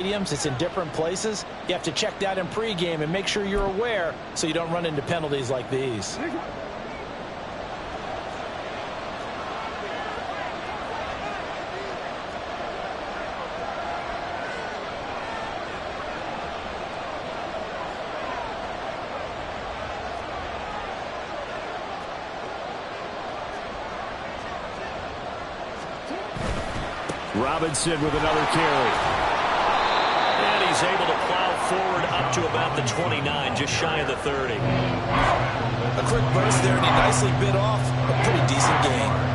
stadiums, it's in different places. You have to check that in pregame and make sure you're aware so you don't run into penalties like these. Robinson with another carry. And he's able to plow forward up to about the 29, just shy of the 30. A quick burst there, and he nicely bit off a pretty decent gain.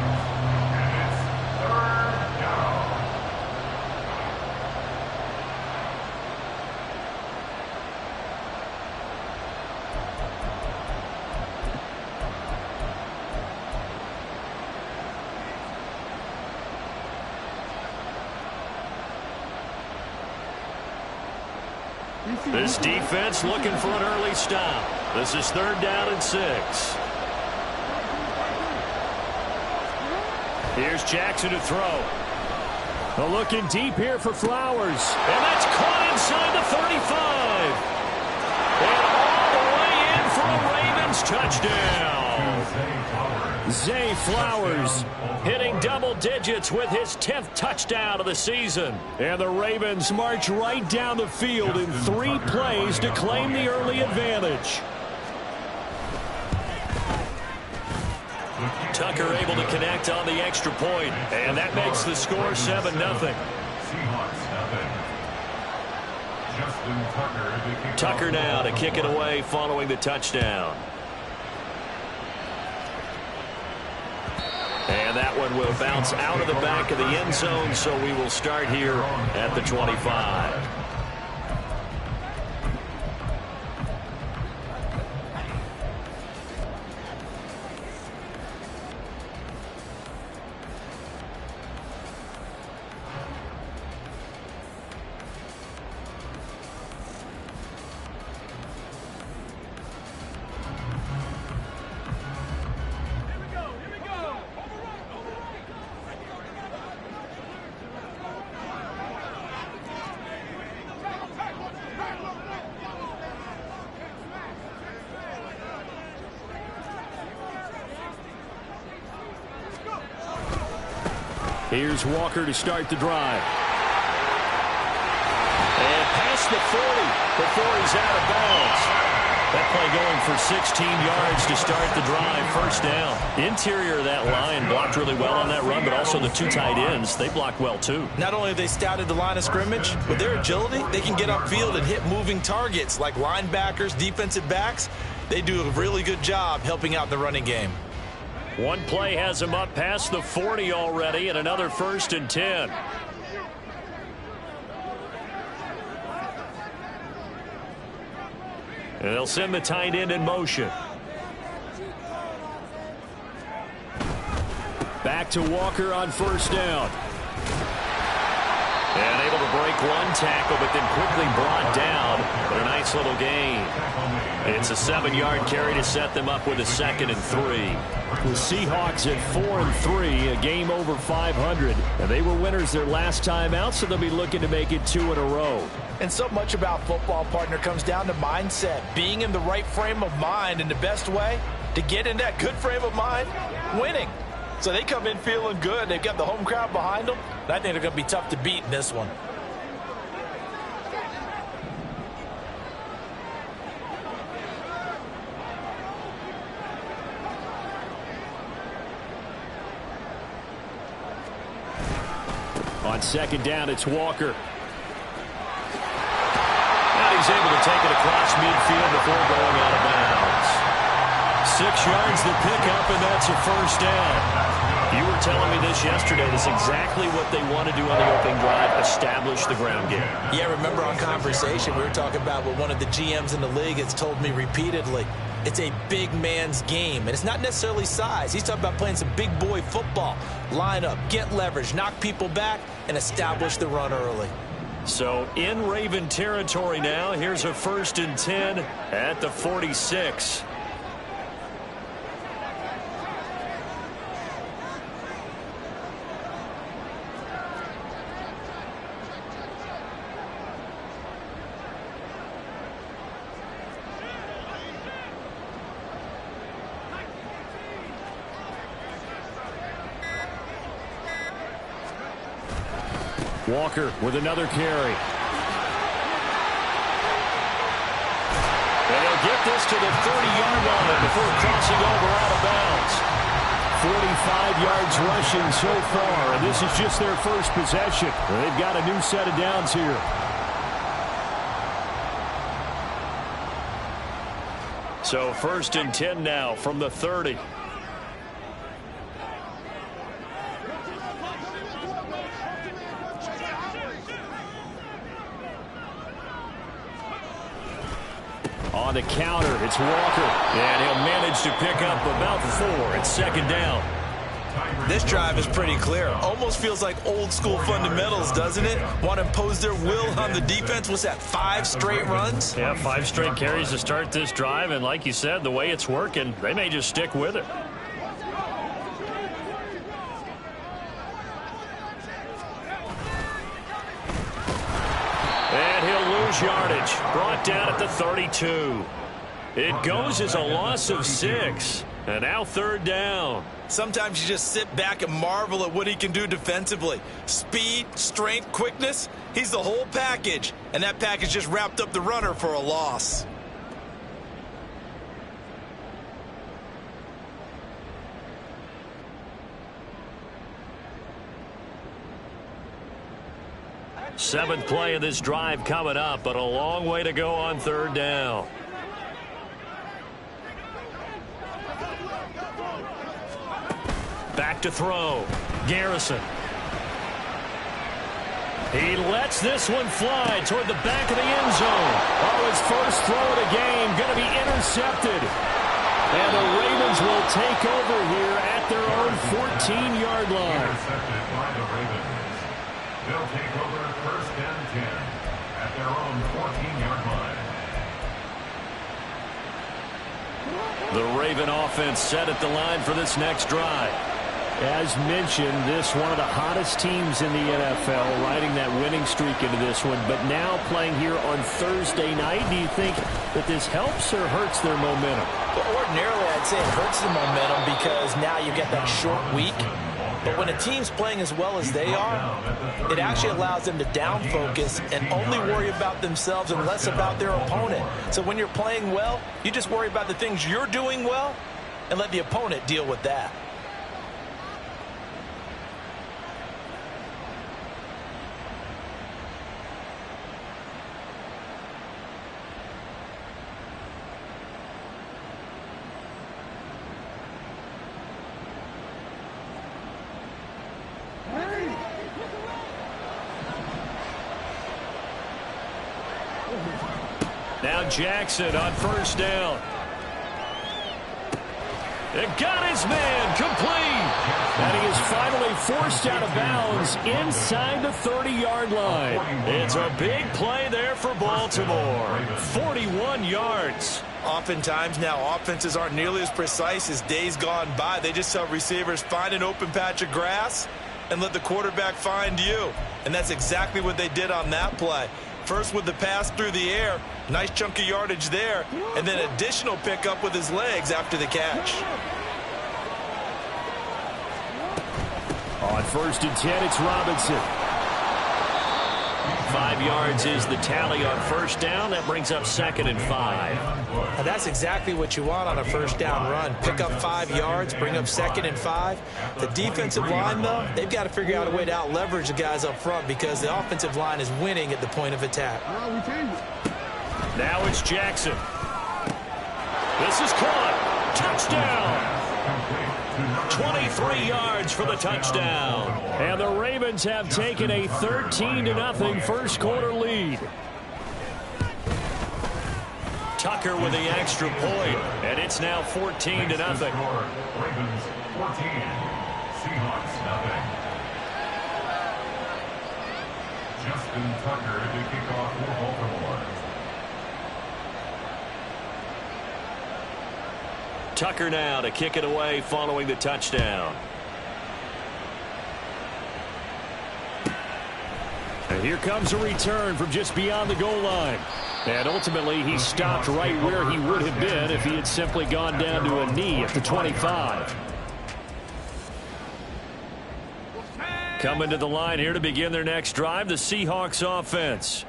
This defense looking for an early stop. This is 3rd down and 6. Here's Jackson to throw. Looking deep here for Flowers. And that's caught inside the 35. And all the way in for a Ravens touchdown. Zay Flowers hitting double digits with his 10th touchdown of the season. And the Ravens march right down the field in 3 plays to claim the early advantage. Tucker able to connect on the extra point, and that makes the score 7-0. Tucker now to kick it away following the touchdown. And that one will bounce out of the back of the end zone, so we will start here at the 25. Here's Walker to start the drive. And past the 40 before he's out of bounds. That play going for 16 yards to start the drive. 1st down. Interior of that line blocked really well on that run, but also the 2 tight ends, they blocked well too. Not only have they scouted the line of scrimmage, with their agility, they can get upfield and hit moving targets like linebackers, defensive backs. They do a really good job helping out the running game. One play has him up past the 40 already, and another 1st and 10. And they'll send the tight end in motion. Back to Walker on 1st down. And able to break one tackle, but then quickly brought down. But a nice little gain. It's a 7-yard carry to set them up with a 2nd and 3. The Seahawks at 4-3, a game over 500. And they were winners their last time out, so they'll be looking to make it 2 in a row. And so much about football, partner, comes down to mindset. Being in the right frame of mind, and the best way to get in that good frame of mind, winning. So they come in feeling good. They've got the home crowd behind them. And I think they're going to be tough to beat in this one. On 2nd down, it's Walker. And he's able to take it across midfield before going out of bounds. 6 yards the pickup, and that's a 1st down. You were telling me this yesterday. This is exactly what they want to do on the opening drive, establish the ground game. Yeah, remember our conversation, we were talking about what one of the GMs in the league has told me repeatedly. It's a big man's game, and it's not necessarily size. He's talking about playing some big boy football. Line up, get leverage, knock people back, and establish the run early. So in Raven territory now, here's a 1st and 10 at the 46. Walker with another carry. They'll get this to the 30-yard line before crossing over out of bounds. 45 yards rushing so far, and this is just their first possession. They've got a new set of downs here. So 1st and 10 now from the 30. On the counter, it's Walker. And he'll manage to pick up about 4. It's 2nd down. This drive is pretty clear. Almost feels like old school fundamentals, doesn't it? Want to impose their will on the defense. What's that, 5 straight runs? Yeah, 5 straight carries to start this drive. And like you said, the way it's working, they may just stick with it. And he'll lose yardage. Brought down at the 32. It goes as a loss of 6. And now 3rd down. Sometimes you just sit back and marvel at what he can do defensively. Speed, strength, quickness. He's the whole package. And that package just wrapped up the runner for a loss. Seventh play of this drive coming up, but a long way to go on 3rd down. Back to throw. Garrison. He lets this one fly toward the back of the end zone. Oh, his first throw of the game going to be intercepted. And the Ravens will take over here at their own 14-yard line. Intercepted by the Ravens. They'll take over 1st and 10 at their own 14-yard line. The Raven offense set at the line for this next drive. As mentioned, this one of the hottest teams in the NFL, riding that winning streak into this one, but now playing here on Thursday night. Do you think that this helps or hurts their momentum? Well, ordinarily, I'd say it hurts the momentum because now you get that short week. But when a team's playing as well as they are, it actually allows them to down focus and only worry about themselves and less about their opponent. So when you're playing well, you just worry about the things you're doing well and let the opponent deal with that. Now Jackson on 1st down. It got his man complete. And he is finally forced out of bounds inside the 30-yard line. It's a big play there for Baltimore. 41 yards. Oftentimes now offenses aren't nearly as precise as days gone by. They just tell receivers, find an open patch of grass and let the quarterback find you. And that's exactly what they did on that play. First with the pass through the air, nice chunk of yardage there, and then additional pickup with his legs after the catch. On 1st and 10, it's Robinson. 5 yards is the tally on 1st down. That brings up 2nd and 5. Now that's exactly what you want on a 1st down run. Pick up 5 yards, bring up 2nd and 5. The defensive line, though, they've got to figure out a way to out-leverage the guys up front because the offensive line is winning at the point of attack. Now it's Jackson. This is caught. Touchdown. 23 yards for the touchdown. And the Ravens have taken a 13-0 first quarter lead. Tucker with the extra point, and it's now 14-0. Ravens 14, Seahawks nothing. Justin Tucker to kick off for Baltimore. Tucker now to kick it away following the touchdown. And here comes a return from just beyond the goal line. And ultimately, he stopped right where he would have been if he had simply gone down to a knee at the 25. Coming to the line here to begin their next drive, the Seahawks offense.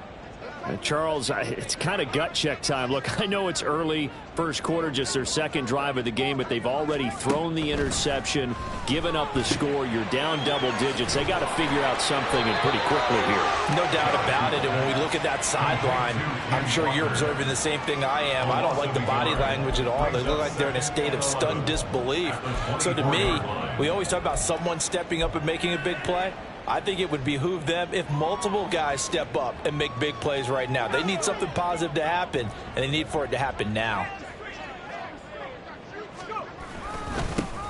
Charles, it's kind of gut check time. Look, I know it's early, first quarter, just their second drive of the game, but they've already thrown the interception, given up the score. You're down double digits. They got to figure out something, and pretty quickly here. No doubt about it. And when we look at that sideline, I'm sure you're observing the same thing I am. I don't like the body language at all. They look like they're in a state of stunned disbelief. So to me, we always talk about someone stepping up and making a big play. I think it would behoove them if multiple guys step up and make big plays right now. They need something positive to happen, and they need for it to happen now.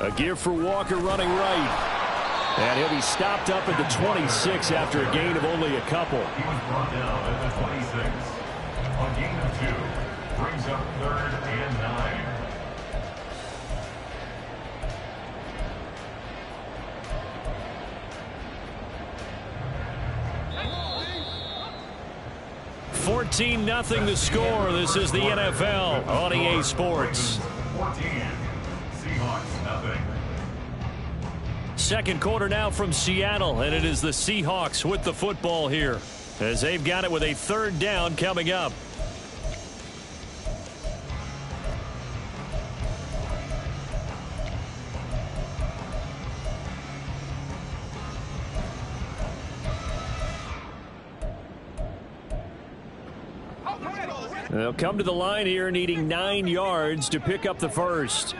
A give for Walker running right. And he'll be stopped up at the 26 after a gain of only a couple. He was brought down at the 26. A gain of 2 brings up 3rd and 9. $14-0 the score. This is the NFL on EA Sports. 14. Seahawks, nothing. Second quarter now from Seattle, and it is the Seahawks with the football here, as they've got it with a 3rd down coming up. They'll come to the line here needing 9 yards to pick up the first.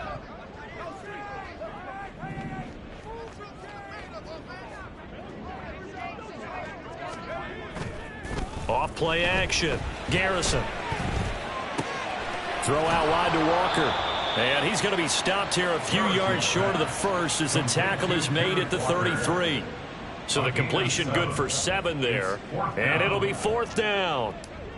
Off play action. Garrison. Throw out wide to Walker. And he's going to be stopped here a few yards short of the first as the tackle is made at the 33. So the completion good for 7 there. And it'll be 4th down.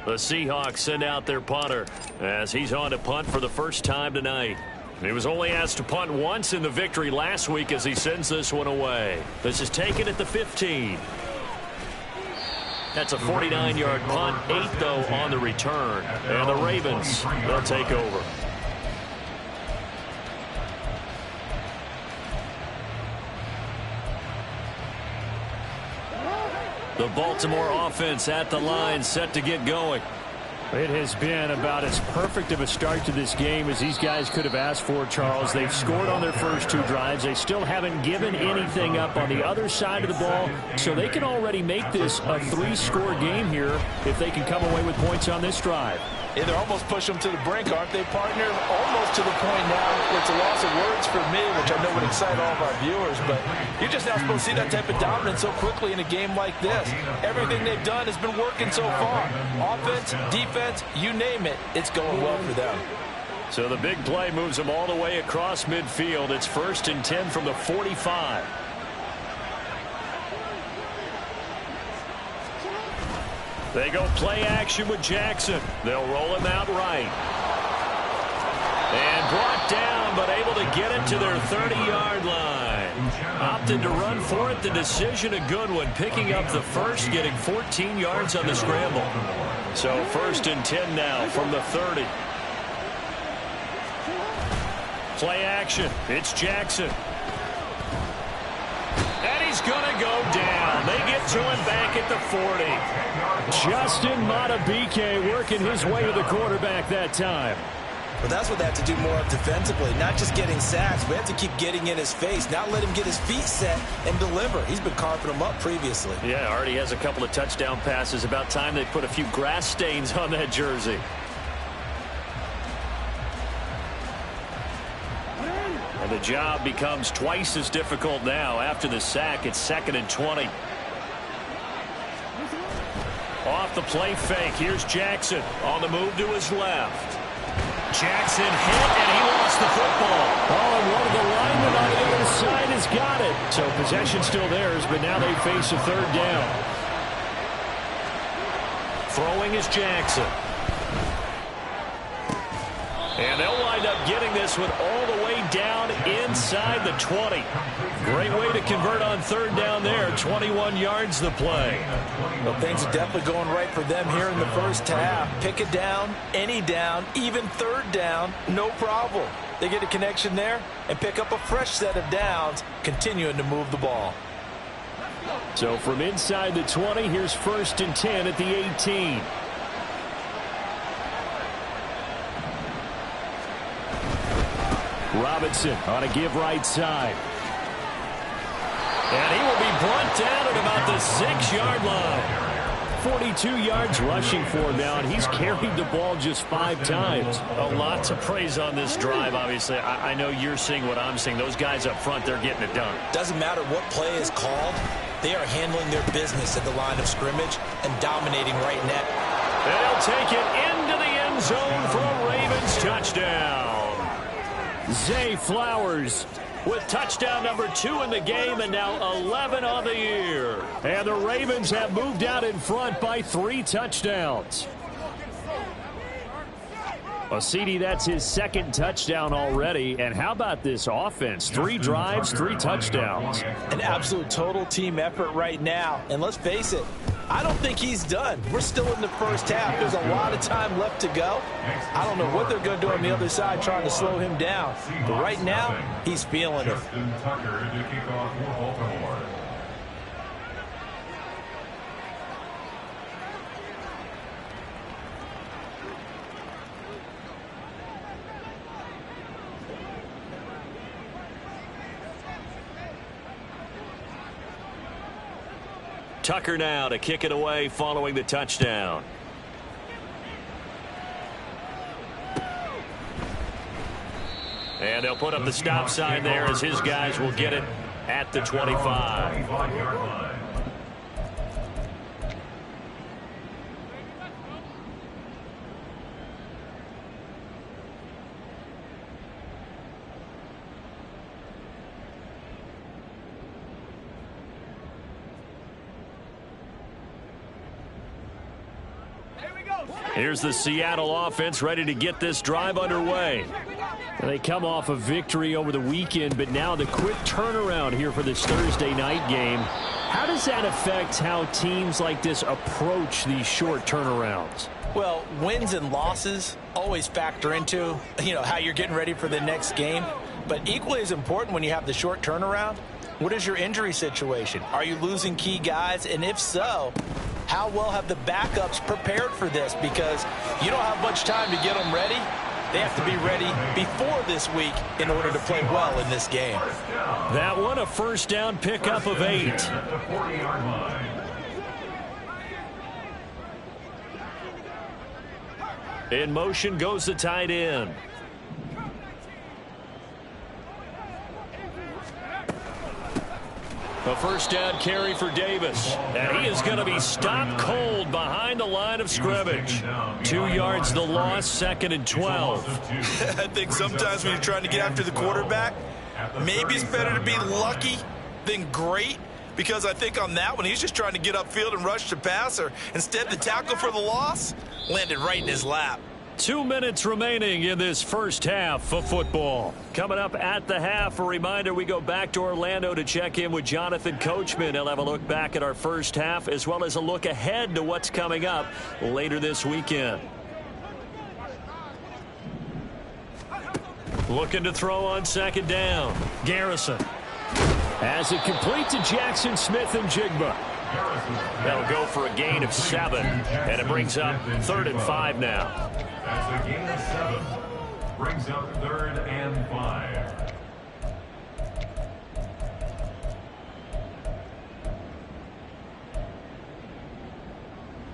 The Seahawks send out their punter as he's on to punt for the first time tonight. He was only asked to punt once in the victory last week as he sends this one away. This is taken at the 15. That's a 49-yard punt, 8 though on the return. And the Ravens, they'll take over. The Baltimore offense at the line, set to get going. It has been about as perfect of a start to this game as these guys could have asked for, Charles. They've scored on their first 2 drives. They still haven't given anything up on the other side of the ball, so they can already make this a 3-score game here if they can come away with points on this drive. Yeah, they're almost pushing them to the brink, aren't they, partner? Almost to the point now where it's a loss of words for me, which I know would excite all of our viewers, but you're just not supposed to see that type of dominance so quickly in a game like this. Everything they've done has been working so far. Offense, defense, you name it, it's going well for them. So the big play moves them all the way across midfield. It's 1st and 10 from the 45. They go play action with Jackson. They'll roll him out right. And brought down, but able to get it to their 30-yard line. Opted to run for it. The decision a good one. Picking up the first, getting 14 yards on the scramble. So 1st and 10 now from the 30. Play action. It's Jackson. And he's going to go down. They get to him back at the 40. Justin Madubuike working his way to the quarterback that time. But that's what they have to do more of defensively, not just getting sacks. We have to keep getting in his face, not let him get his feet set and deliver. He's been carving them up previously. Yeah, already has a couple of touchdown passes. About time they put a few grass stains on that jersey. And the job becomes twice as difficult now after the sack. It's 2nd and 20. Off the play fake. Here's Jackson on the move to his left. Jackson hit, and he lost the football. Oh, and one of the linemen on the other side has got it. So possession still theirs, but now they face a 3rd down. Throwing is Jackson. And they'll wind up getting this one all the way down inside the 20. Great way to convert on 3rd down there. 21 yards the play. Well, things are definitely going right for them here in the first half. Pick it down, any down, even 3rd down, no problem. They get a connection there and pick up a fresh set of downs, continuing to move the ball. So from inside the 20, here's 1st and 10 at the 18. Robinson on a give right side. And he will be brought down at about the 6-yard line. 42 yards rushing for him now, and he's carried the ball just 5 times. A lot to praise on this drive, obviously. I know you're seeing what I'm seeing. Those guys up front, they're getting it done. Doesn't matter what play is called. They are handling their business at the line of scrimmage and dominating right net. They'll take it into the end zone for a Ravens touchdown. Zay Flowers with touchdown number 2 in the game, and now 11 on the year. And the Ravens have moved out in front by 3 touchdowns. Well, CD, that's his 2nd touchdown already. And how about this offense? 3 drives, 3 touchdowns. An absolute total team effort right now. And let's face it, I don't think he's done. We're still in the first half. There's a lot of time left to go. I don't know what they're going to do on the other side trying to slow him down. But right now, he's feeling it. Justin Tucker to kick off for Baltimore. Tucker now to kick it away following the touchdown. And they'll put up the stop sign there as his guys will get it at the 25. Here's the Seattle offense ready to get this drive underway. They come off a victory over the weekend, but now the quick turnaround here for this Thursday night game. How does that affect how teams like this approach these short turnarounds? Well, wins and losses always factor into, how you're getting ready for the next game. But equally as important when you have the short turnaround, what is your injury situation? Are you losing key guys? And if so, how well have the backups prepared for this? Because you don't have much time to get them ready. They have to be ready before this week in order to play well in this game. That one, a first down pickup of 8. In motion goes the tight end. A first down carry for Davis. And he is going to be stopped cold behind the line of scrimmage. 2 yards the loss, 2nd and 12. I think sometimes when you're trying to get after the quarterback, maybe it's better to be lucky than great. Because I think on that one, he's just trying to get upfield and rush the passer. Instead, the tackle for the loss landed right in his lap. 2 minutes remaining in this first half of football. Coming up at the half, a reminder we go back to Orlando to check in with Jonathan Coachman. He'll have a look back at our first half as well as a look ahead to what's coming up later this weekend. Looking to throw on 2nd down. Garrison. As it complete to Jackson Smith and Jigba. That'll go for a gain of 7. And it brings up 3rd and 5 now. That's a gain of 7. Brings up 3rd and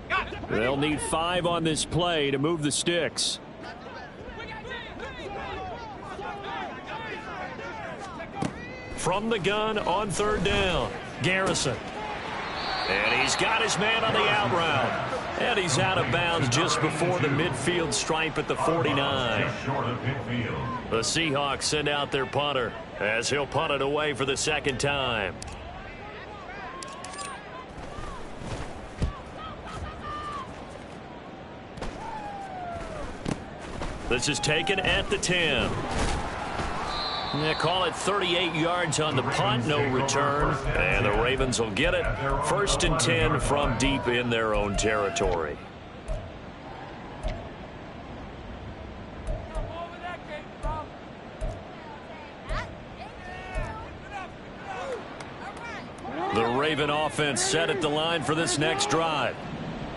5. They'll need 5 on this play to move the sticks. From the gun on 3rd down. Garrison. And he's got his man on the out route. And he's out of bounds just before the midfield stripe at the 49. The Seahawks send out their punter as he'll punt it away for the 2nd time. This is taken at the 10. They call it 38 yards on the punt, no return. And the Ravens will get it. 1st and 10 from deep in their own territory. The Raven offense set at the line for this next drive.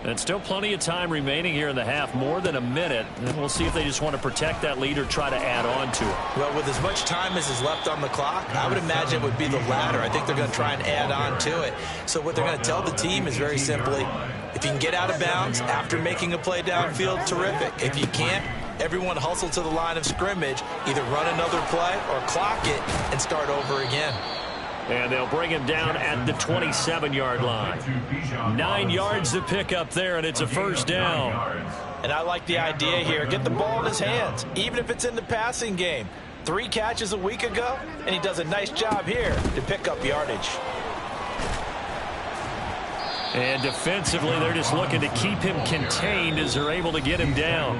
And still plenty of time remaining here in the half, more than a minute. And we'll see if they just want to protect that lead or try to add on to it. Well, with as much time as is left on the clock, I would imagine it would be the latter. I think they're going to try and add on to it. So what they're going to tell the team is very simply, if you can get out of bounds after making a play downfield, terrific. If you can't, everyone hustle to the line of scrimmage, either run another play or clock it and start over again. And they'll bring him down at the 27-yard line. 9 yards to pick up there, and it's a first down. And I like the idea here. Get the ball in his hands, even if it's in the passing game. 3 catches a week ago, and he does a nice job here to pick up yardage. And defensively, they're just looking to keep him contained as they're able to get him down.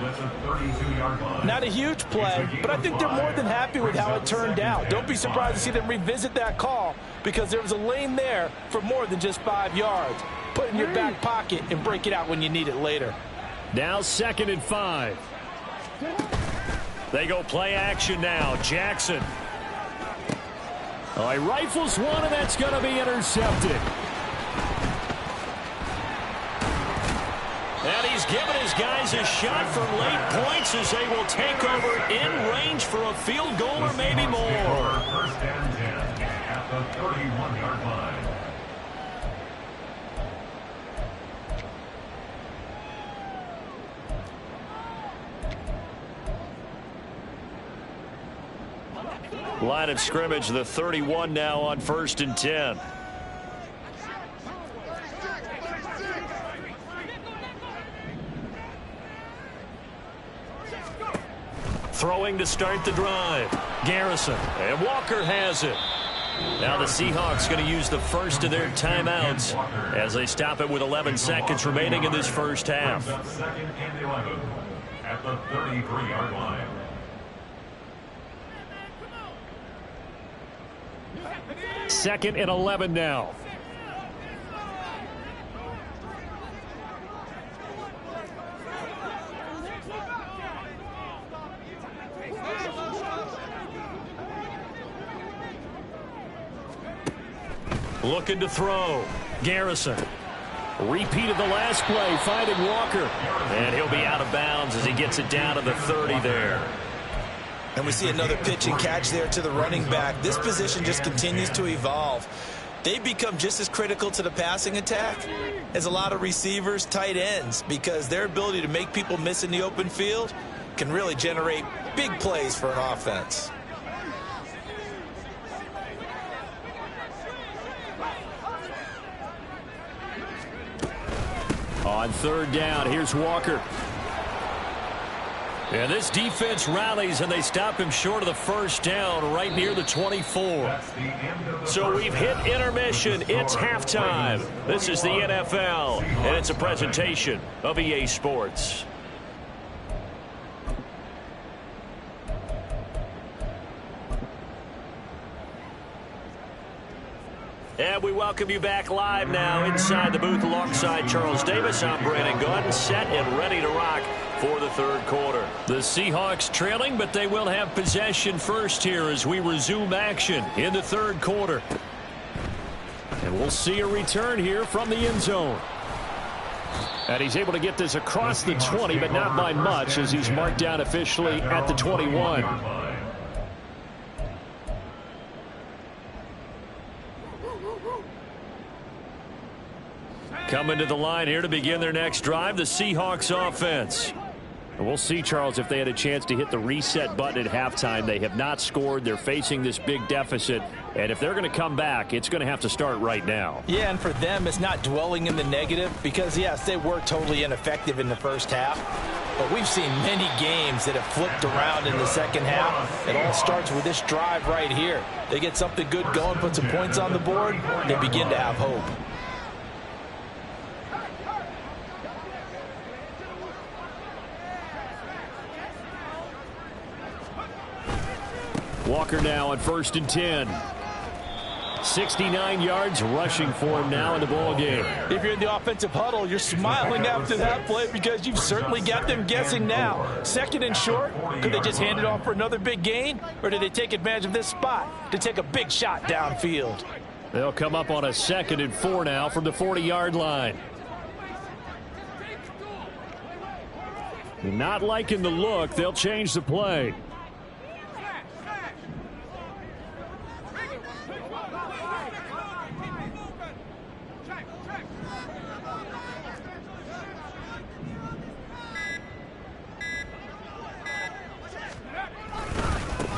Not a huge play, but I think they're more than happy with how it turned out. Don't be surprised to see them revisit that call because there was a lane there for more than just 5 yards. Put it in your back pocket and break it out when you need it later. Now 2nd and 5. They go play action now. Jackson. Oh, he rifles one, and that's going to be intercepted. And he's given his guys a shot for late points as they will take over in range for a field goal or maybe more. First and 10 at the 31-yard line. Line of scrimmage, the 31 now on 1st and 10. Throwing to start the drive. Garrison. And Walker has it. Now the Seahawks going to use the first of their timeouts as they stop it with 11 seconds remaining in this first half. 2nd and 11 at the 33-yard line. Second and 11 now. Looking to throw. Garrison. Repeated the last play, finding Walker. And he'll be out of bounds as he gets it down to the 30 there. And we see another pitch and catch there to the running back. This position just continues to evolve. They become just as critical to the passing attack as a lot of receivers, tight ends, because their ability to make people miss in the open field can really generate big plays for an offense. On 3rd down, here's Walker. And this defense rallies, and they stop him short of the first down right near the 24. So we've hit intermission. It's halftime. This is the NFL, and it's a presentation of EA Sports. And we welcome you back live now inside the booth alongside Charles Davis. I'm Brandon Gaudin, set and ready to rock for the 3rd quarter. The Seahawks trailing, but they will have possession first here as we resume action in the 3rd quarter. And we'll see a return here from the end zone. And he's able to get this across the 20, but not by much as he's marked down officially at the 21. Coming to the line here to begin their next drive, the Seahawks offense. And we'll see, Charles, if they had a chance to hit the reset button at halftime. They have not scored. They're facing this big deficit. And if they're going to come back, it's going to have to start right now. Yeah, and for them, it's not dwelling in the negative because, yes, they were totally ineffective in the first half. But we've seen many games that have flipped around in the second half. It all starts with this drive right here. They get something good going, put some points on the board, they begin to have hope. Walker now on 1st and 10. 69 yards rushing for him now in the ball game. If you're in the offensive huddle, you're smiling after that play because you've certainly got them guessing now. 2nd and short, could they just hand it off for another big gain? Or did they take advantage of this spot to take a big shot downfield? They'll come up on a 2nd and 4 now from the 40-yard line. Not liking the look. They'll change the play.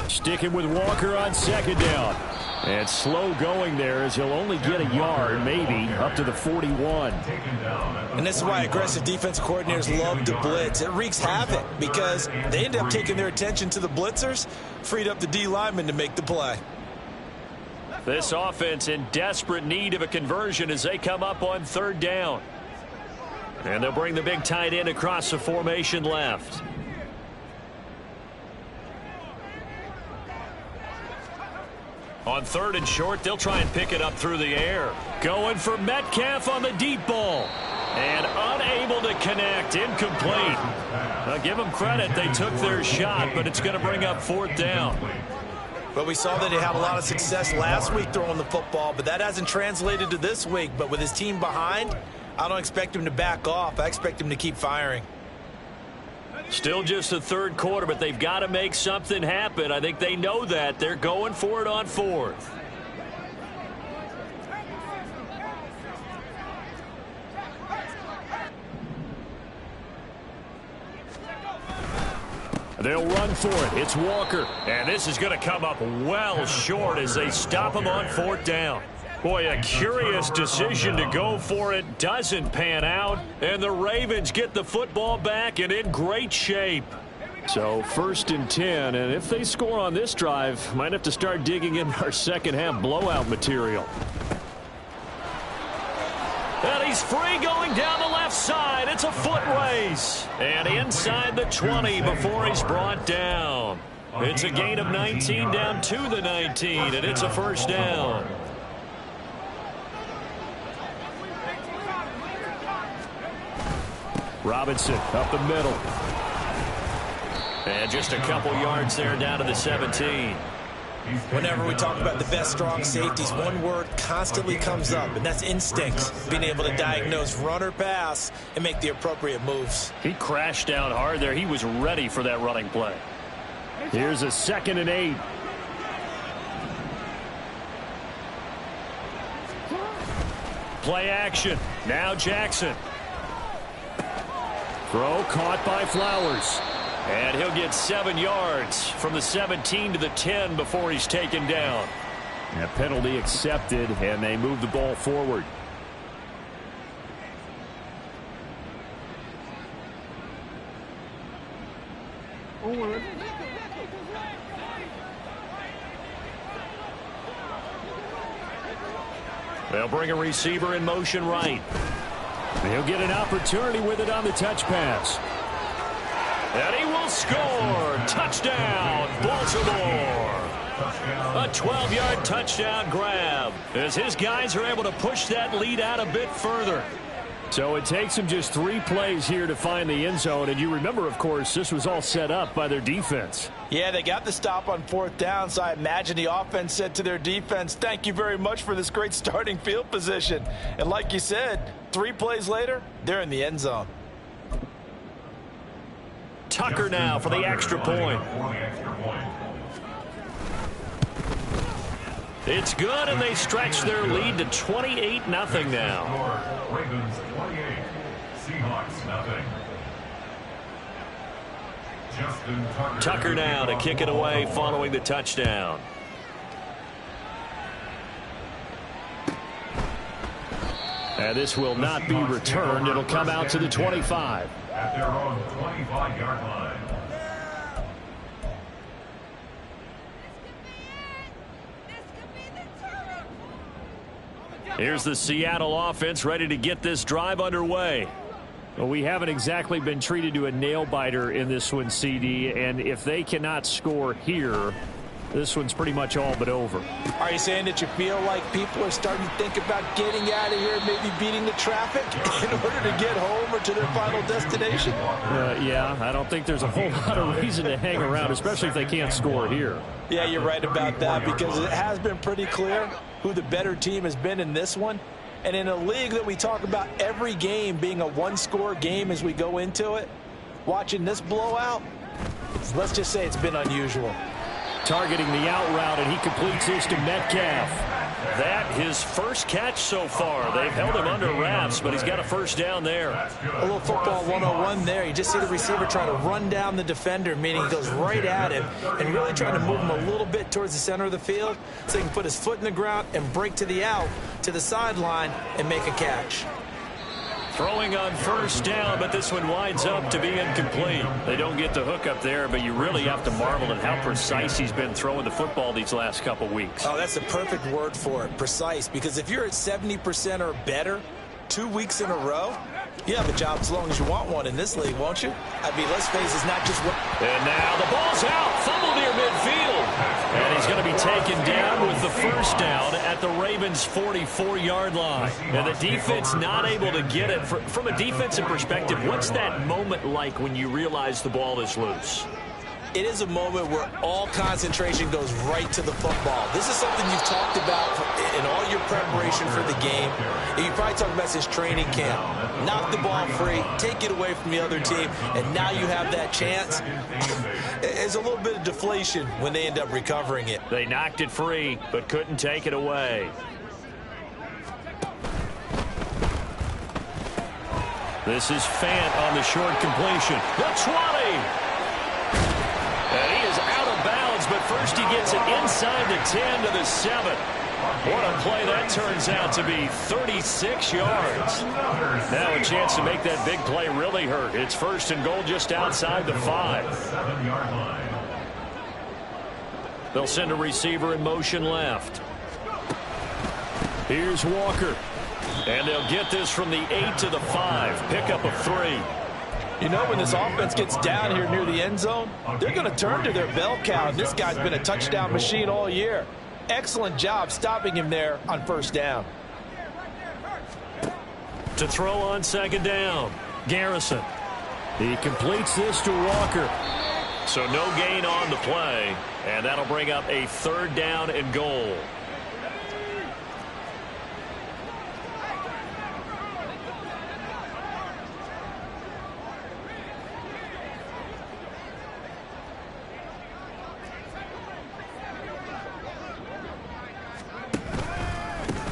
Sticking with Walker on 2nd down. And slow going there as he'll only get a yard, maybe, up to the 41. And this is why aggressive defensive coordinators love to blitz. It wreaks havoc because they end up taking their attention to the blitzers, freed up the D lineman to make the play. This offense in desperate need of a conversion as they come up on 3rd down. And they'll bring the big tight end across the formation left. On 3rd and short, they'll try and pick it up through the air. Going for Metcalf on the deep ball. And unable to connect. Incomplete. Now give them credit. They took their shot, but it's going to bring up 4th down. But we saw that he had a lot of success last week throwing the football, but that hasn't translated to this week. But with his team behind, I don't expect him to back off. I expect him to keep firing. Still just the 3rd quarter, but they've got to make something happen. I think they know that. They're going for it on 4th. They'll run for it. It's Walker. And this is going to come up well short as they stop him on 4th down. Boy, a curious decision to go for it. Doesn't pan out. And the Ravens get the football back and in great shape. So 1st and 10, and if they score on this drive, might have to start digging in our second-half blowout material. And he's free going down the left side. It's a foot race. And inside the 20 before he's brought down. It's a gain of 19 down to the 19, and it's a 1st down. Robinson up the middle. And just a couple yards there down to the 17. Whenever we talk about the best strong safeties, one word constantly comes up, and that's instincts. Being able to diagnose run or pass and make the appropriate moves. He crashed down hard there. He was ready for that running play. Here's a 2nd and 8. Play action. Now Jackson. Throw caught by Flowers. And he'll get 7 yards from the 17 to the 10 before he's taken down. A penalty accepted, and they move the ball forward. They'll bring a receiver in motion right. He'll get an opportunity with it on the touch pass. And he will score. Touchdown, Baltimore. A 12-yard touchdown grab as his guys are able to push that lead out a bit further. So it takes them just 3 plays here to find the end zone. And you remember, of course, this was all set up by their defense. Yeah, they got the stop on 4th down, so I imagine the offense said to their defense, thank you very much for this great starting field position. And like you said, 3 plays later, they're in the end zone. Tucker now for the extra point. It's good, and they stretch their lead to 28-0 now. Ravens 28, Seahawks nothing. Tucker now to kick it away following the touchdown. And this will not be returned. It'll come out to the 25. At their own 25-yard line. Here's the Seattle offense ready to get this drive underway. Well, we haven't exactly been treated to a nail-biter in this one, CD, and if they cannot score here, this one's pretty much all but over. Are you saying that you feel like people are starting to think about getting out of here, maybe beating the traffic in order to get home or to their final destination? Yeah, I don't think there's a whole lot of reason to hang around, especially if they can't score here. Yeah, you're right about that, because it has been pretty clear who the better team has been in this one. And in a league that we talk about every game being a one-score game as we go into it, watching this blowout, let's just say it's been unusual. Targeting the out route, and he completes this to Metcalf. That his first catch so far. They've held him under wraps, but he's got a first down there. A little football 101 there. You just see the receiver try to run down the defender, meaning he goes right at him and really trying to move him a little bit towards the center of the field so he can put his foot in the ground and break to the out, to the sideline, and make a catch. Throwing on first down, but this one winds up to be incomplete. They don't get the hook up there, but you really have to marvel at how precise he's been throwing the football these last couple weeks. Oh, that's the perfect word for it, precise, because if you're at 70% or better 2 weeks in a row, you have a job as long as you want one in this league, won't you? I mean, let's face it, it's not just what... And now the ball's out, fumble near midfield. And he's going to be taken down with the first down at the Ravens' 44-yard line. And the defense not able to get it. From a defensive perspective, what's that moment like when you realize the ball is loose? It is a moment where all concentration goes right to the football. This is something you've talked about in all your preparation for the game. And you probably talked about since training camp. Knock the ball free, take it away from the other team, and now you have that chance. There's a little bit of deflation when they end up recovering it. They knocked it free, but couldn't take it away. This is Fant on the short completion. The 20! And he is out of bounds, but first he gets it inside the 10 to the 7. What a play that turns out to be, 36 yards. Now a chance to make that big play really hurt. It's first and goal just outside the 5. They'll send a receiver in motion left. Here's Walker. And they'll get this from the 8 to the 5. Pickup of 3. You know, when this offense gets down here near the end zone, they're going to turn to their bell cow. And this guy's been a touchdown machine all year. Excellent job stopping him there on first down. To throw on second down, Garrison. He completes this to Walker. So no gain on the play, and that'll bring up a third down and goal.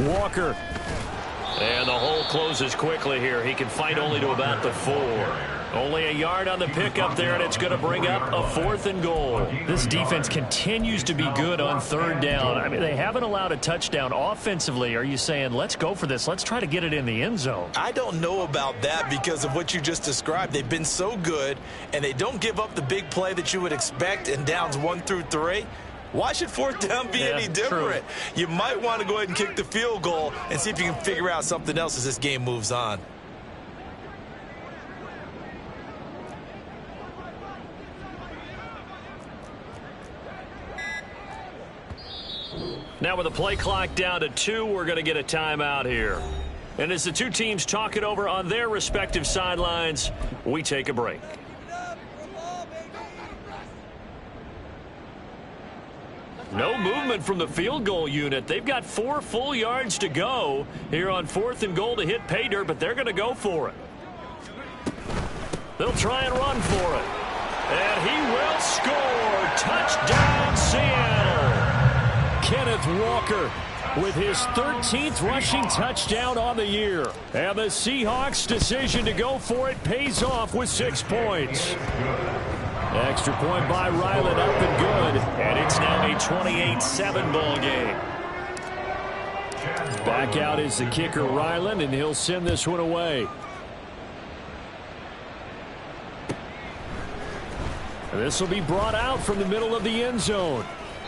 Walker. And the hole closes quickly here. He can fight only to about the 4. Only a yard on the pickup there, and it's going to bring up a 4th and goal. This defense continues to be good on third down. I mean, they haven't allowed a touchdown offensively. Are you saying, let's go for this? Let's try to get it in the end zone. I don't know about that because of what you just described. They've been so good, and they don't give up the big play that you would expect in downs 1 through 3. Why should fourth down be any different? True. You might want to go ahead and kick the field goal and see if you can figure out something else as this game moves on. Now with the play clock down to 2, we're going to get a timeout here. And as the two teams talk it over on their respective sidelines, we take a break. No movement from the field goal unit. They've got 4 full yards to go here on 4th and goal to hit pay dirt, but they're going to go for it. They'll try and run for it. And he will score. Touchdown, Seattle. Kenneth Walker with his 13th rushing touchdown on the year. And the Seahawks' decision to go for it pays off with 6 points. Extra point by Ryland, up and good. And it's now a 28-7 ball game. Back out is the kicker, Ryland, and he'll send this one away. This will be brought out from the middle of the end zone.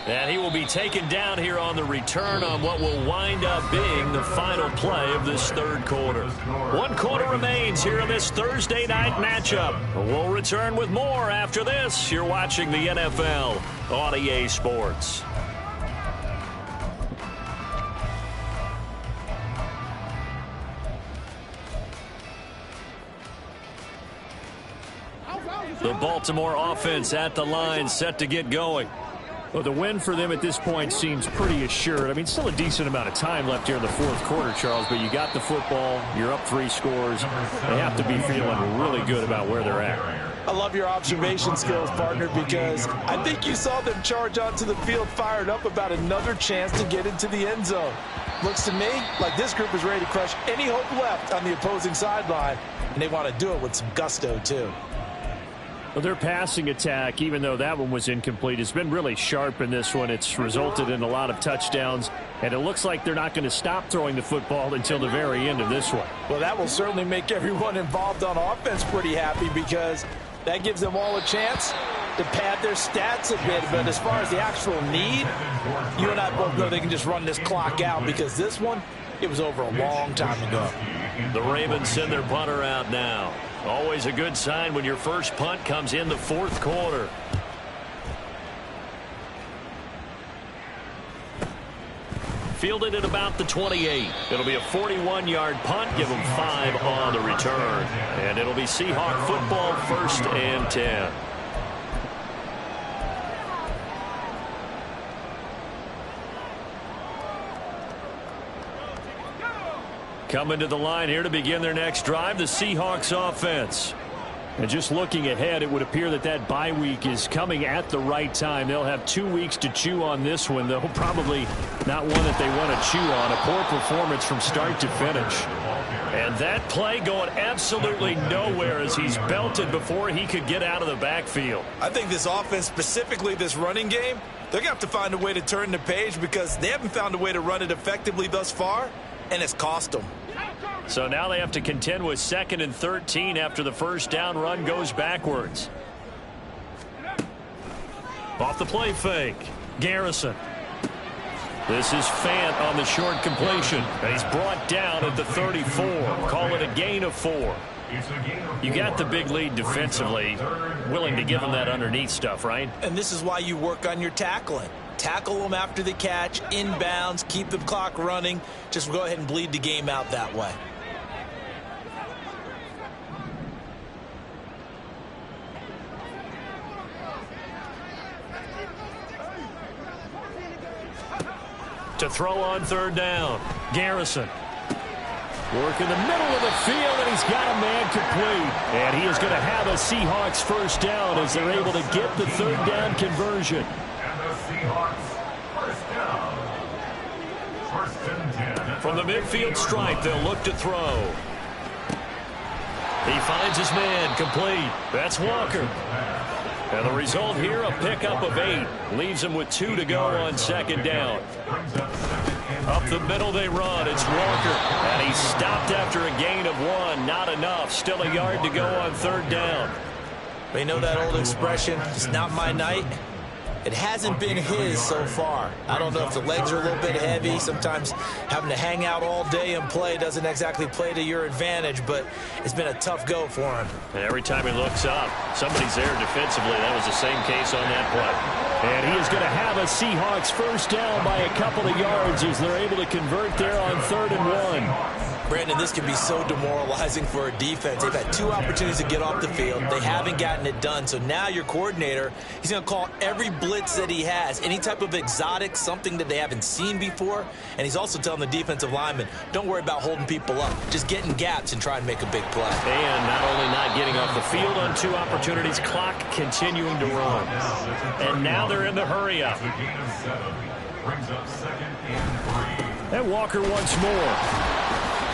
And he will be taken down here on the return on what will wind up being the final play of this third quarter. 1 quarter remains here in this Thursday night matchup. We'll return with more after this. You're watching the NFL on EA Sports. The Baltimore offense at the line, set to get going. Well, the win for them at this point seems pretty assured. I mean, still a decent amount of time left here in the fourth quarter, Charles, but you got the football, you're up 3 scores. They have to be feeling really good about where they're at. I love your observation skills, partner, because I think you saw them charge onto the field fired up about another chance to get into the end zone. Looks to me like this group is ready to crush any hope left on the opposing sideline, and they want to do it with some gusto, too. Well, their passing attack, even though that one was incomplete, has been really sharp in this one. It's resulted in a lot of touchdowns, and it looks like they're not going to stop throwing the football until the very end of this one. Well, that will certainly make everyone involved on offense pretty happy, because that gives them all a chance to pad their stats a bit. But as far as the actual need, you and I both know they can just run this clock out, because this one, it was over a long time ago. The Ravens send their punter out now. Always a good sign when your first punt comes in the fourth quarter. Fielded at about the 28. It'll be a 41-yard punt. Give them 5 on the return. And it'll be Seahawk football, 1st and 10. Coming to the line here to begin their next drive, the Seahawks offense. And just looking ahead, it would appear that that bye week is coming at the right time. They'll have 2 weeks to chew on this one, though probably not one that they want to chew on. A poor performance from start to finish. And that play going absolutely nowhere as he's belted before he could get out of the backfield. I think this offense, specifically this running game, they're going to have to find a way to turn the page, because they haven't found a way to run it effectively thus far, and it's cost them. So now they have to contend with 2nd and 13 after the first down run goes backwards. Off the play fake, Garrison. This is Fant on the short completion. And he's brought down at the 34. Call it a gain of 4. You got the big lead defensively. Willing to give them that underneath stuff, right? And this is why you work on your tackling. Tackle them after the catch, inbounds, keep the clock running. Just go ahead and bleed the game out that way. To throw on 3rd down, Garrison. Work in the middle of the field, and he's got a man complete. And he is going to have a Seahawks first down as they're able to get the 3rd down conversion. From the midfield stripe, they'll look to throw. He finds his man, complete. That's Walker. And the result here, a pickup of 8. Leaves him with 2 to go on 2nd down. Up the middle they run. It's Walker. And he's stopped after a gain of 1. Not enough. Still a yard to go on 3rd down. You know that old expression, it's not my night? It hasn't been his so far. I don't know if the legs are a little bit heavy. Sometimes having to hang out all day and play doesn't exactly play to your advantage, but it's been a tough go for him. And every time he looks up, somebody's there defensively. That was the same case on that play. And he is going to have a Seahawks first down by a couple of yards as they're able to convert there on 3rd and 1. Brandon, this can be so demoralizing for a defense. They've had 2 opportunities to get off the field. They haven't gotten it done. So now your coordinator, he's going to call every blitz that he has, any type of exotic, something that they haven't seen before. And he's also telling the defensive lineman, don't worry about holding people up. Just get in gaps and try and make a big play. And not only not getting off the field on 2 opportunities, clock continuing to run. And now they're in the hurry up. And Walker once more.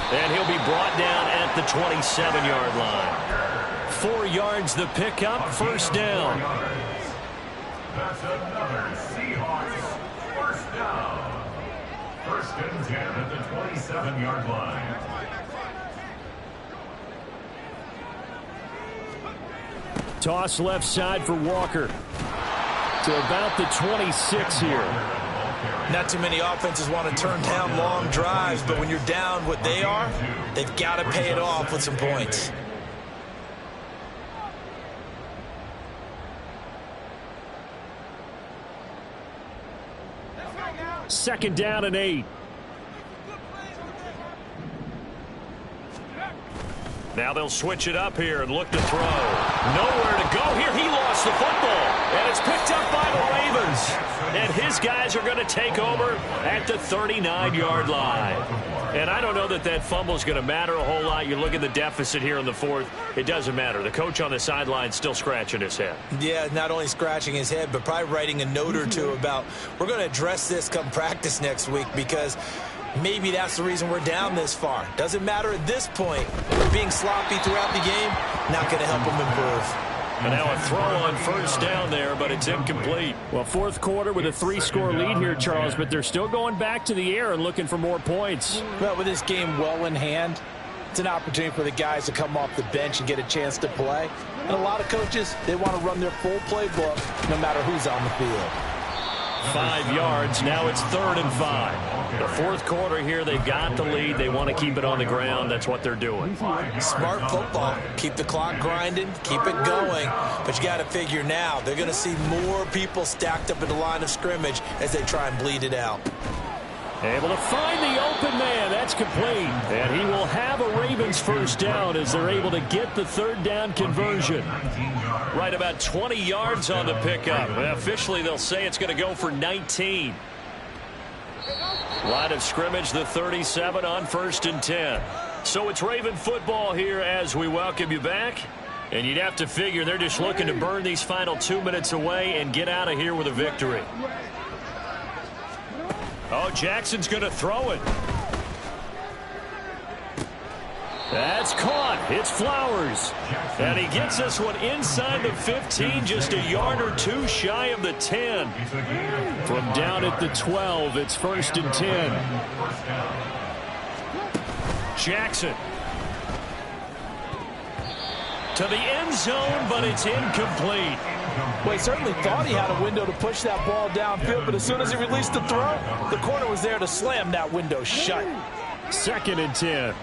And he'll be brought down at the 27-yard line. 4 yards the pickup, 1st down. That's another Seahawks first down. 1st and 10 at the 27-yard line. Toss left side for Walker. to about the 26 here. Not too many offenses want to turn down long drives, but when you're down what they are, they've got to pay it off with some points. Second down and 8. Now they'll switch it up here and look to throw. Nowhere to go here. He lost the football. And it's picked up by the Ravens. And his guys are going to take over at the 39-yard line. And I don't know that that fumble is going to matter a whole lot. You look at the deficit here in the fourth. It doesn't matter. The coach on the sideline still scratching his head. Yeah, not only scratching his head, but probably writing a note or two about we're going to address this come practice next week because maybe that's the reason we're down this far. Doesn't matter at this point. Being sloppy throughout the game, not going to help them improve. And now a throw on first down there, but it's incomplete. Well, fourth quarter with a 3-score lead here, Charles, but they're still going back to the air and looking for more points. Well, with this game well in hand, it's an opportunity for the guys to come off the bench and get a chance to play. And a lot of coaches, they want to run their full playbook no matter who's on the field. 5 yards. Now it's 3rd and 5. The fourth quarter here, they've got the lead. They want to keep it on the ground. That's what they're doing. Smart football. Keep the clock grinding. Keep it going. But you got to figure now, they're going to see more people stacked up at the line of scrimmage as they try and bleed it out. Able to find the open man. That's complete. And he will have a Ravens first down as they're able to get the 3rd down conversion. Right about 20 yards on the pickup. Officially, they'll say it's going to go for 19. Line of scrimmage, the 37 on 1st and 10. So it's Raven football here as we welcome you back. And you'd have to figure they're just looking to burn these final 2 minutes away and get out of here with a victory. Oh, Jackson's going to throw it. That's caught. It's Flowers. And he gets this one inside the 15, just a yard or two shy of the 10. From down at the 12, it's 1st and 10. Jackson. To the end zone, but it's incomplete. Well, he certainly thought he had a window to push that ball downfield, but as soon as he released the throw, the corner was there to slam that window shut. 2nd and 10.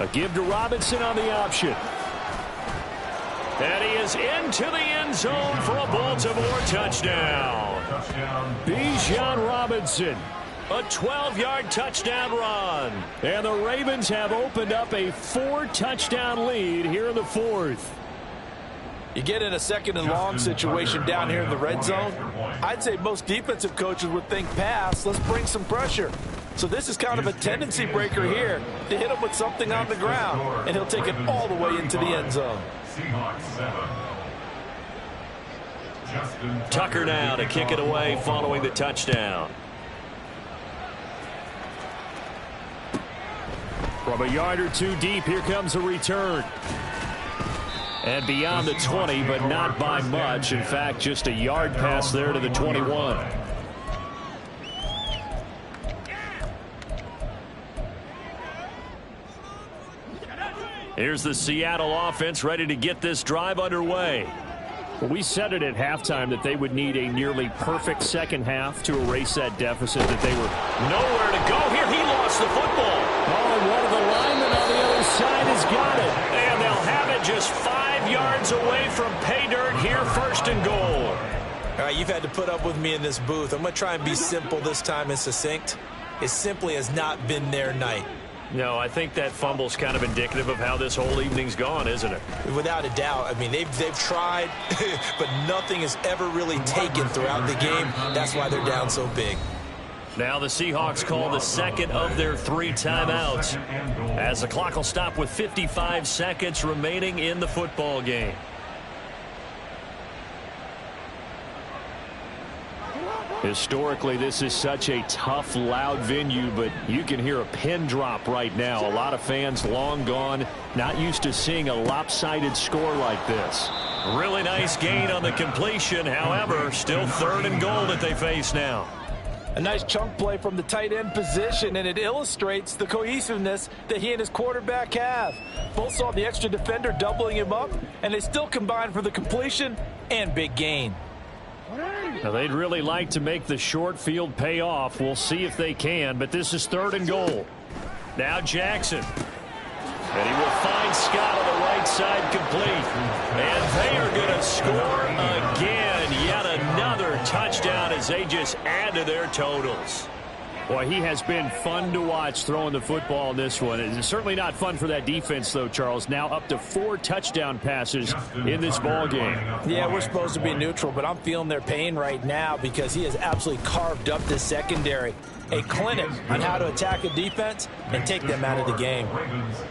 A give to Robinson on the option. And he is into the end zone for a Baltimore touchdown. Bijan Robinson. A 12-yard touchdown run. And the Ravens have opened up a 4-touchdown lead here in the fourth. You get in a 2nd and long situation down here in the red zone. I'd say most defensive coaches would think pass. Let's bring some pressure. So this is kind of a tendency breaker here to hit him with something on the ground, and he'll take it all the way into the end zone. Tucker now to kick it away following the touchdown. From a yard or two deep, here comes a return. And beyond the 20, but not by much. In fact, just a yard pass there to the 21. Here's the Seattle offense ready to get this drive underway. Well, we said it at halftime that they would need a nearly perfect second half to erase that deficit that they were. Nowhere to go here. He lost the football. Oh, and one of the linemen on the other side has got it. And they'll have it just 5 yards away from pay dirt here, 1st and goal. All right, you've had to put up with me in this booth. I'm going to try and be simple this time and succinct. It simply has not been their night. No, I think that fumble's kind of indicative of how this whole evening's gone, isn't it? Without a doubt. I mean, they've tried, but nothing has ever really taken throughout the game. That's why they're down so big. Now the Seahawks call the 2nd of their 3 timeouts, as the clock will stop with 55 seconds remaining in the football game. Historically, this is such a tough, loud venue, but you can hear a pin drop right now. A lot of fans long gone, not used to seeing a lopsided score like this. Really nice gain on the completion. However, still 3rd and goal that they face now. A nice chunk play from the tight end position, and it illustrates the cohesiveness that he and his quarterback have. Both saw the extra defender doubling him up, and they still combined for the completion and big gain. Now, they'd really like to make the short field pay off. We'll see if they can, but this is 3rd and goal. Now Jackson. And he will find Scott on the right side complete. And they are going to score again. Yet another touchdown as they just add to their totals. Boy, he has been fun to watch throwing the football in this one. It's certainly not fun for that defense, though, Charles. Now up to 4 touchdown passes in this ball game. Yeah, we're supposed to be neutral, but I'm feeling their pain right now because he has absolutely carved up this secondary. A clinic on how to attack a defense and take them out of the game.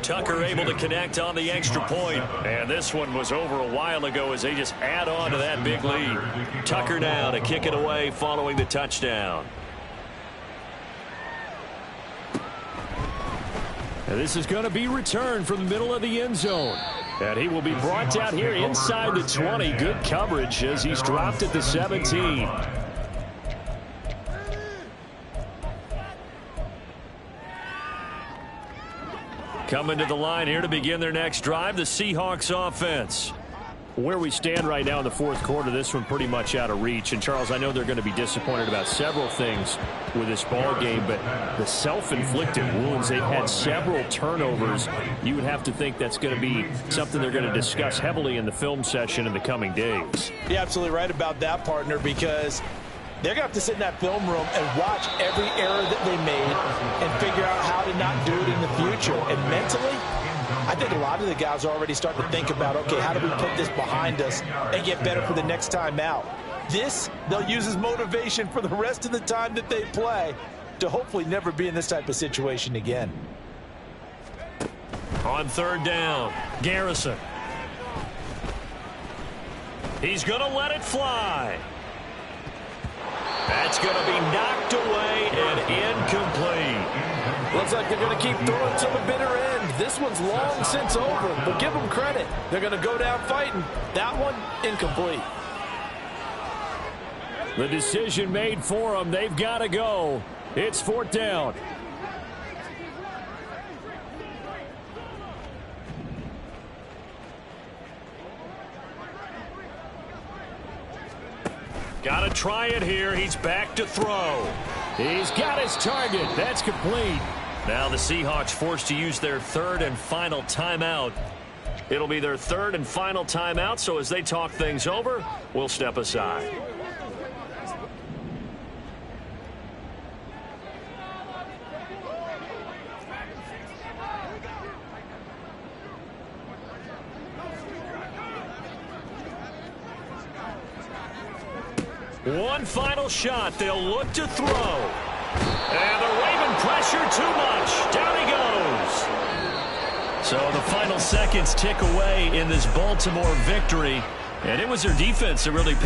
Tucker able to connect on the extra point. And this one was over a while ago as they just add on to that big lead. Tucker now to kick it away following the touchdown. And this is going to be returned from the middle of the end zone. And he will be brought down here inside the 20. Good coverage as he's dropped at the 17. Coming to the line here to begin their next drive, the Seahawks offense. Where we stand right now in the 4th quarter, this one pretty much out of reach. And, Charles, I know they're going to be disappointed about several things with this ball game, but the self-inflicted wounds, they've had several turnovers. You would have to think that's going to be something they're going to discuss heavily in the film session in the coming days. You're absolutely right about that, partner, because they're going to have to sit in that film room and watch every error that they made and figure out how to not do it in the future. And mentally, I think a lot of the guys are already starting to think about, okay, how do we put this behind us and get better for the next time out? This, they'll use as motivation for the rest of the time that they play to hopefully never be in this type of situation again. On 3rd down, Garrison. He's going to let it fly. That's going to be knocked away and incomplete. Looks like they're going to keep throwing to the bitter end. This one's long since over, but give them credit. They're going to go down fighting. That one, incomplete. The decision made for them. They've got to go. It's 4th down. Got to try it here. He's back to throw. He's got his target. That's complete. Now the Seahawks forced to use their 3rd and final timeout. It'll be their 3rd and final timeout, so as they talk things over, we'll step aside. One final shot. They'll look to throw. And the Raven pressure too much. Down he goes. So the final seconds tick away in this Baltimore victory. And it was their defense that really paid.